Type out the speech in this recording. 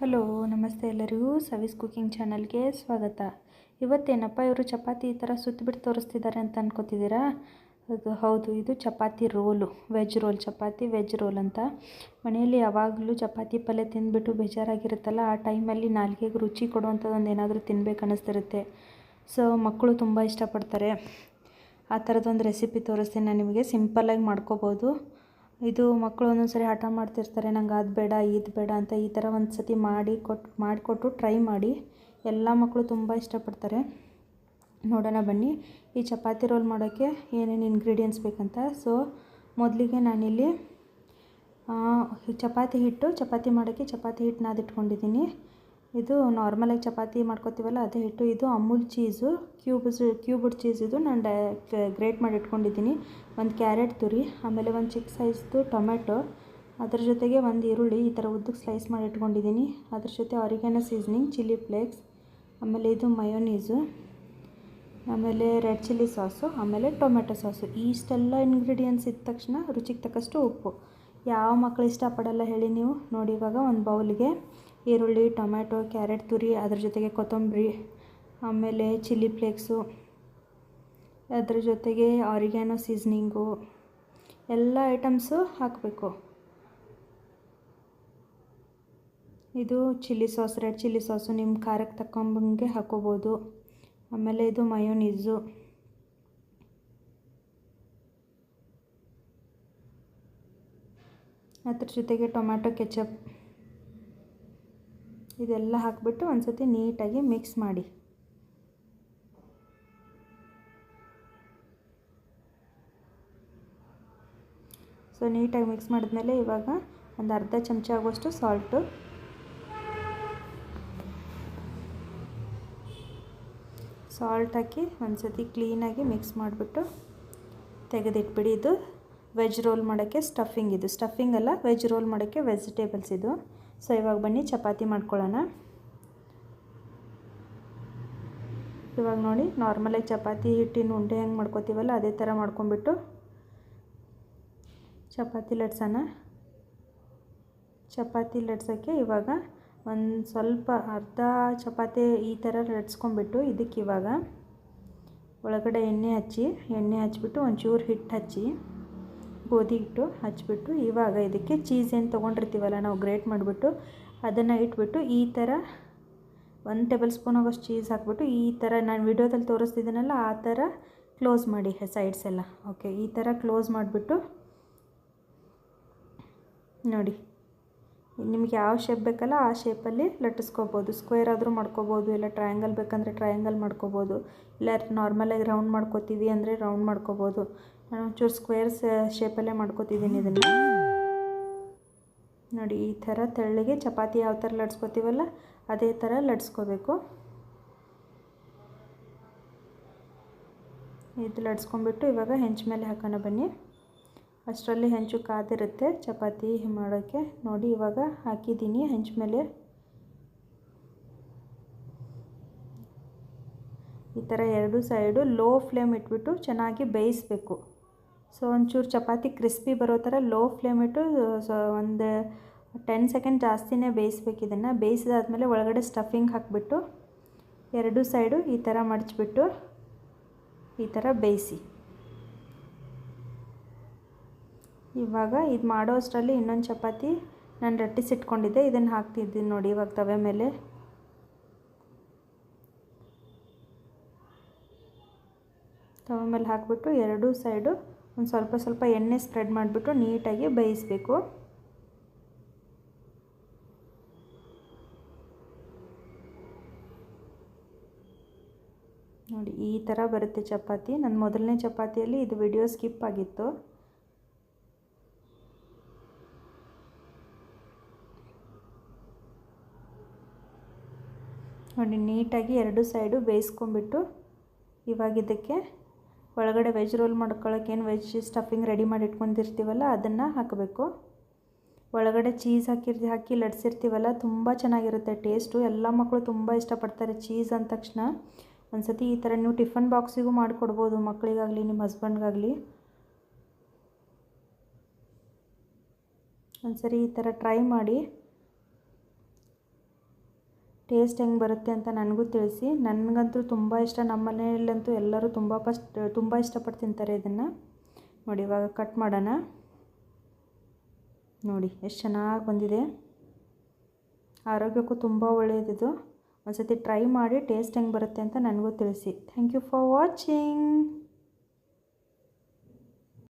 Hello ನಮಸ್ತೆ ಎಲ್ಲರಿಗೂ ಸವಿಸ್ cooking ಚಾನಲ್ಗೆ ಸ್ವಾಗತ. ಇವತ್ತೇನಪ್ಪ ಇವರು ಚಪಾತಿ ಈ ಥರ ಸುತ್ತಿಬಿಟ್ಟು ತೋರಿಸ್ತಿದ್ದಾರೆ ಅಂತ ಅನ್ಕೋತಿದ್ದೀರಾ? ಅದು ಹೌದು, ಇದು ಚಪಾತಿ ರೋಲು, ವೆಜ್ ರೋಲ್, ಚಪಾತಿ ವೆಜ್ ರೋಲ್ ಅಂತ. ಮನೆಯಲ್ಲಿ ಯಾವಾಗಲೂ ಚಪಾತಿ ಪಲ್ಯ ತಿಂದುಬಿಟ್ಟು ಬೇಜಾರಾಗಿರುತ್ತಲ್ಲ, ಆ ಟೈಮಲ್ಲಿ ನಾಲ್ಗೆಗೆ ರುಚಿ ಕೊಡುವಂಥದ್ದೊಂದು ಏನಾದರೂ ತಿನ್ಬೇಕು ಅನ್ನಿಸ್ತಿರುತ್ತೆ. ಸೊ ಮಕ್ಕಳು ತುಂಬ ಇಷ್ಟಪಡ್ತಾರೆ. ಆ ಥರದೊಂದು ರೆಸಿಪಿ ತೋರಿಸ್ತೀನಿ ನಾನು ನಿಮಗೆ. ಸಿಂಪಲ್ಲಾಗಿ ಮಾಡ್ಕೋಬೋದು. ಇದು ಮಕ್ಕಳು ಒಂದೊಂದು ಸರಿ ಹಠ ಮಾಡ್ತಿರ್ತಾರೆ, ನಂಗೆ ಅದು ಬೇಡ ಇದು ಬೇಡ ಅಂತ. ಈ ಥರ ಒಂದು ಸತಿ ಮಾಡಿಕೊಟ್ಟು ಟ್ರೈ ಮಾಡಿ. ಎಲ್ಲ ಮಕ್ಕಳು ತುಂಬ ಇಷ್ಟಪಡ್ತಾರೆ. ನೋಡೋಣ ಬನ್ನಿ ಈ ಚಪಾತಿ ರೋಲ್ ಮಾಡೋಕ್ಕೆ ಏನೇನು ಇಂಗ್ರೀಡಿಯೆಂಟ್ಸ್ ಬೇಕಂತ. ಸೊ ಮೊದಲಿಗೆ ನಾನಿಲ್ಲಿ ಚಪಾತಿ ಮಾಡೋಕ್ಕೆ ಚಪಾತಿ ಹಿಟ್ಟು ನಾದಿಟ್ಕೊಂಡಿದ್ದೀನಿ. ಇದು ನಾರ್ಮಲಾಗಿ ಚಪಾತಿ ಮಾಡ್ಕೊತೀವಲ್ಲ ಅದೇ ಹಿಟ್ಟು. ಇದು ಅಮೂಲ್ ಚೀಸು, ಕ್ಯೂಬ್ಡ್ ಚೀಸ್. ಇದು ನಾನು ಗ್ರೇಟ್ ಮಾಡಿ ಇಟ್ಕೊಂಡಿದ್ದೀನಿ. ಒಂದು ಕ್ಯಾರೆಟ್ ತುರಿ, ಆಮೇಲೆ ಒಂದು ಚಿಕ್ಕ ಸೈಜ್ದು ಟೊಮೆಟೊ, ಅದ್ರ ಜೊತೆಗೆ ಒಂದು ಈರುಳ್ಳಿ ಈ ಥರ ಉದ್ದಕ್ಕೆ ಸ್ಲೈಸ್ ಮಾಡಿ ಇಟ್ಕೊಂಡಿದ್ದೀನಿ. ಅದ್ರ ಜೊತೆ ಆರಿಗ್ಯಾನೋ ಸೀಸ್ನಿಂಗ್, ಚಿಲ್ಲಿ ಫ್ಲೇಕ್ಸ್, ಆಮೇಲೆ ಇದು ಮಯೋನೀಸು, ಆಮೇಲೆ ರೆಡ್ ಚಿಲ್ಲಿ ಸಾಸು, ಆಮೇಲೆ ಟೊಮೆಟೊ ಸಾಸು. ಇಷ್ಟೆಲ್ಲ ಇಂಗ್ರೀಡಿಯೆಂಟ್ಸ್ ಇದ್ದ ತಕ್ಷಣ ರುಚಿಗೆ ತಕ್ಕಷ್ಟು ಉಪ್ಪು. ಯಾವ ಮಕ್ಕಳು ಇಷ್ಟಪಡಲ್ಲ ಹೇಳಿ ನೀವು? ನೋಡಿ, ಇವಾಗ ಒಂದು ಬೌಲ್ಗೆ ಈರುಳ್ಳಿ, ಟೊಮೆಟೊ, ಕ್ಯಾರೆಟ್ ತುರಿ, ಅದ್ರ ಜೊತೆಗೆ ಕೊತ್ತಂಬರಿ, ಆಮೇಲೆ ಚಿಲ್ಲಿ ಫ್ಲೇಕ್ಸು, ಅದ್ರ ಜೊತೆಗೆ ಆರಿಗ್ಯಾನೋ ಸೀಸ್ನಿಂಗು, ಎಲ್ಲ ಐಟಮ್ಸು ಹಾಕಬೇಕು. ಇದು chilli sauce, red chilli sauce, ನಿಮ್ಮ ಖಾರಕ್ಕೆ ತಕ್ಕಂಗೆ ಹಾಕೋಬೋದು. ಆಮೇಲೆ ಇದು ಮಯೋನೀಸು, ಅದ್ರ ಜೊತೆಗೆ ಟೊಮ್ಯಾಟೊ ಕೆಚಪ್. ಇದೆಲ್ಲ ಹಾಕಿಬಿಟ್ಟು ಒಂದು ಸತಿ ನೀಟಾಗಿ ಮಿಕ್ಸ್ ಮಾಡಿ. ಸೊ ನೀಟಾಗಿ ಮಿಕ್ಸ್ ಮಾಡಿದ್ಮೇಲೆ ಇವಾಗ ಒಂದು ಅರ್ಧ ಚಮಚ ಆಗುವಷ್ಟು ಸಾಲ್ಟು, ಹಾಕಿ ಒಂದು ಸತಿ ಕ್ಲೀನಾಗಿ ಮಿಕ್ಸ್ ಮಾಡಿಬಿಟ್ಟು ತೆಗೆದಿಟ್ಬಿಡಿ. ಇದು ವೆಜ್ ರೋಲ್ ಮಾಡೋಕ್ಕೆ ಸ್ಟಫಿಂಗ್. ಇದು ಸ್ಟಫಿಂಗ್ ಅಲ್ಲ, ವೆಜ್ ರೋಲ್ ಮಾಡೋಕ್ಕೆ ವೆಜಿಟೇಬಲ್ಸ್ ಇದು. ಸೊ ಇವಾಗ ಬನ್ನಿ ಚಪಾತಿ ಮಾಡ್ಕೊಳ್ಳೋಣ. ಇವಾಗ ನೋಡಿ, ನಾರ್ಮಲಾಗಿ ಚಪಾತಿ ಹಿಟ್ಟಿನ ಉಂಡೆ ಹೆಂಗೆ ಮಾಡ್ಕೋತೀವಲ್ಲ ಅದೇ ಥರ ಮಾಡ್ಕೊಂಬಿಟ್ಟು ಚಪಾತಿ ಲಟ್ಸೋಕ್ಕೆ ಇವಾಗ ಒಂದು ಸ್ವಲ್ಪ ಅರ್ಧ ಚಪಾತಿ ಈ ಥರ ಲಟ್ಸ್ಕೊಂಬಿಟ್ಟು ಇದಕ್ಕೆ ಇವಾಗ ಒಳಗಡೆ ಎಣ್ಣೆ ಹಚ್ಚಿಬಿಟ್ಟು ಒಂಚೂರು ಹಿಟ್ಟು ಹಚ್ಚಿ, ಗೋಧಿ ಹಿಟ್ಟು ಹಚ್ಚಿಬಿಟ್ಟು ಇವಾಗ ಇದಕ್ಕೆ ಚೀಸ್ ಏನು ತೊಗೊಂಡಿರ್ತೀವಲ್ಲ ನಾವು ಗ್ರೇಟ್ ಮಾಡಿಬಿಟ್ಟು ಅದನ್ನು ಇಟ್ಬಿಟ್ಟು ಈ ಥರ 1 ಟೇಬಲ್ ಸ್ಪೂನ್ ಆಗೋಷ್ಟು ಚೀಸ್ ಹಾಕ್ಬಿಟ್ಟು ಈ ಥರ ನಾನು ವಿಡಿಯೋದಲ್ಲಿ ತೋರಿಸ್ತಿದ್ದೀನಲ್ಲ ಆ ಥರ ಕ್ಲೋಸ್ ಮಾಡಿ ಸೈಡ್ಸ್ ಎಲ್ಲ. ಓಕೆ, ಈ ಥರ ಕ್ಲೋಸ್ ಮಾಡಿಬಿಟ್ಟು ನೋಡಿ, ನಿಮ್ಗೆ ಯಾವ ಶೇಪ್ ಬೇಕಲ್ಲ ಆ ಶೇಪಲ್ಲಿ ಲಟ್ಟಿಸ್ಕೋಬೋದು. ಸ್ಕ್ವೇರ್ ಆದರೂ ಮಾಡ್ಕೋಬೋದು, ಇಲ್ಲ ಟ್ರಯಾಂಗಲ್ ಬೇಕಂದರೆ ಟ್ರಯಾಂಗಲ್ ಮಾಡ್ಕೋಬೋದು, ಇಲ್ಲ ನಾರ್ಮಲಾಗಿ ರೌಂಡ್ ಮಾಡ್ಕೋತೀವಿ ಅಂದರೆ ರೌಂಡ್ ಮಾಡ್ಕೋಬೋದು. ನಾನು ಒಂಚೂರು ಸ್ಕ್ವೇರ್ ಶೇಪಲ್ಲೇ ಮಾಡ್ಕೋತಿದ್ದೀನಿ ಇದನ್ನು. ನೋಡಿ, ಈ ಥರ ತೆಳ್ಳಗೆ ಚಪಾತಿ ಯಾವ ಥರ ಲಟ್ಸ್ಕೊತೀವಲ್ಲ ಅದೇ ಥರ ಲಟ್ಸ್ಕೋಬೇಕು. ಇದು ಲಟ್ಸ್ಕೊಂಬಿಟ್ಟು ಇವಾಗ ಹೆಂಚು ಮೇಲೆ ಹಾಕೋಣ ಬನ್ನಿ. ಅಷ್ಟರಲ್ಲಿ ಹೆಂಚು ಕಾದಿರುತ್ತೆ ಚಪಾತಿ ಮಾಡೋಕ್ಕೆ. ನೋಡಿ, ಇವಾಗ ಹಾಕಿದ್ದೀನಿ ಹೆಂಚು ಮೇಲೆ. ಈ ಥರ ಎರಡು ಸೈಡು ಲೋ ಫ್ಲೇಮ್ ಇಟ್ಬಿಟ್ಟು ಚೆನ್ನಾಗಿ ಬೇಯಿಸಬೇಕು. ಸೊ ಒಂಚೂರು ಚಪಾತಿ ಕ್ರಿಸ್ಪಿ ಬರೋ ಥರ ಲೋ ಫ್ಲೇಮ್ ಇಟ್ಟು ಒಂದು 10 ಸೆಕೆಂಡ್ ಜಾಸ್ತಿನೇ ಬೇಯಿಸ್ಬೇಕು. ಇದನ್ನು ಬೇಯಿಸಿದಾದ್ಮೇಲೆ ಒಳಗಡೆ ಸ್ಟಫಿಂಗ್ ಹಾಕಿಬಿಟ್ಟು ಎರಡು ಸೈಡು ಈ ಥರ ಮಡಚಿಬಿಟ್ಟು ಈ ಥರ ಬೇಯಿಸಿ. ಇವಾಗ ಇದು ಮಾಡೋ ಅಷ್ಟರಲ್ಲಿ ಇನ್ನೊಂದು ಚಪಾತಿ ನಾನು ಲಟ್ಟಿಸಿಟ್ಕೊಂಡಿದ್ದೆ, ಇದನ್ನು ಹಾಕ್ತಿದ್ದೀನಿ ನೋಡಿ ಇವಾಗ ತವೆ ಮೇಲೆ. ಹಾಕಿಬಿಟ್ಟು ಎರಡೂ ಸೈಡು ಒಂದು ಸ್ವಲ್ಪ ಎಣ್ಣೆ ಸ್ಪ್ರೆಡ್ ಮಾಡಿಬಿಟ್ಟು ನೀಟಾಗಿ ಬೇಯಿಸಬೇಕು. ನೋಡಿ, ಈ ಥರ ಬರುತ್ತೆ ಚಪಾತಿ. ನನ್ನ ಮೊದಲನೇ ಚಪಾತಿಯಲ್ಲಿ ಇದು ವಿಡಿಯೋ ಸ್ಕಿಪ್ ಆಗಿತ್ತು. ನೋಡಿ, ನೀಟಾಗಿ ಎರಡು ಸೈಡು ಬೇಯಿಸ್ಕೊಂಬಿಟ್ಟು ಇವಾಗ ಇದಕ್ಕೆ ಒಳಗಡೆ ವೆಜ್ ರೋಲ್ ಮಾಡ್ಕೊಳ್ಳೋಕೆ ಏನು ವೆಜ್ ಸ್ಟಫಿಂಗ್ ರೆಡಿ ಮಾಡಿ ಇಟ್ಕೊಂಡಿರ್ತೀವಲ್ಲ ಅದನ್ನು ಹಾಕಬೇಕು. ಒಳಗಡೆ ಚೀಸ್ ಹಾಕಿ ಲಟ್ಸಿರ್ತೀವಲ್ಲ, ತುಂಬ ಚೆನ್ನಾಗಿರುತ್ತೆ ಟೇಸ್ಟು. ಎಲ್ಲ ಮಕ್ಕಳು ತುಂಬ ಇಷ್ಟಪಡ್ತಾರೆ ಚೀಸ್ ಅಂದ ತಕ್ಷಣ. ಒಂದು ಸತಿ ಈ ಥರ ನೀವು ಟಿಫನ್ ಬಾಕ್ಸಿಗೂ ಮಾಡಿಕೊಡ್ಬೋದು, ಮಕ್ಕಳಿಗಾಗಲಿ ನಿಮ್ಮ ಹಸ್ಬೆಂಡ್ಗಾಗಲಿ. ಒಂದು ಸರಿ ಈ ಥರ ಟ್ರೈ ಮಾಡಿ. ಟೇಸ್ಟ್ ಹೆಂಗೆ ಬರುತ್ತೆ ಅಂತ ನನಗೂ ತಿಳಿಸಿ. ನನಗಂತೂ ತುಂಬ ಇಷ್ಟ, ನಮ್ಮ ಮನೆಯಲ್ಲಂತೂ ಎಲ್ಲರೂ ತುಂಬ ಇಷ್ಟಪಟ್ಟು ತಿಂತಾರೆ ಇದನ್ನು. ನೋಡಿ ಇವಾಗ ಕಟ್ ಮಾಡೋಣ. ನೋಡಿ ಎಷ್ಟು ಚೆನ್ನಾಗಿ ಬಂದಿದೆ. ಆರೋಗ್ಯಕ್ಕೂ ತುಂಬ ಒಳ್ಳೆಯದಿದು. ಒಂದು ಸತಿ ಟ್ರೈ ಮಾಡಿ ಟೇಸ್ಟ್ ಹೆಂಗೆ ಬರುತ್ತೆ ಅಂತ ನನಗೂ ತಿಳಿಸಿ. Thank you for watching.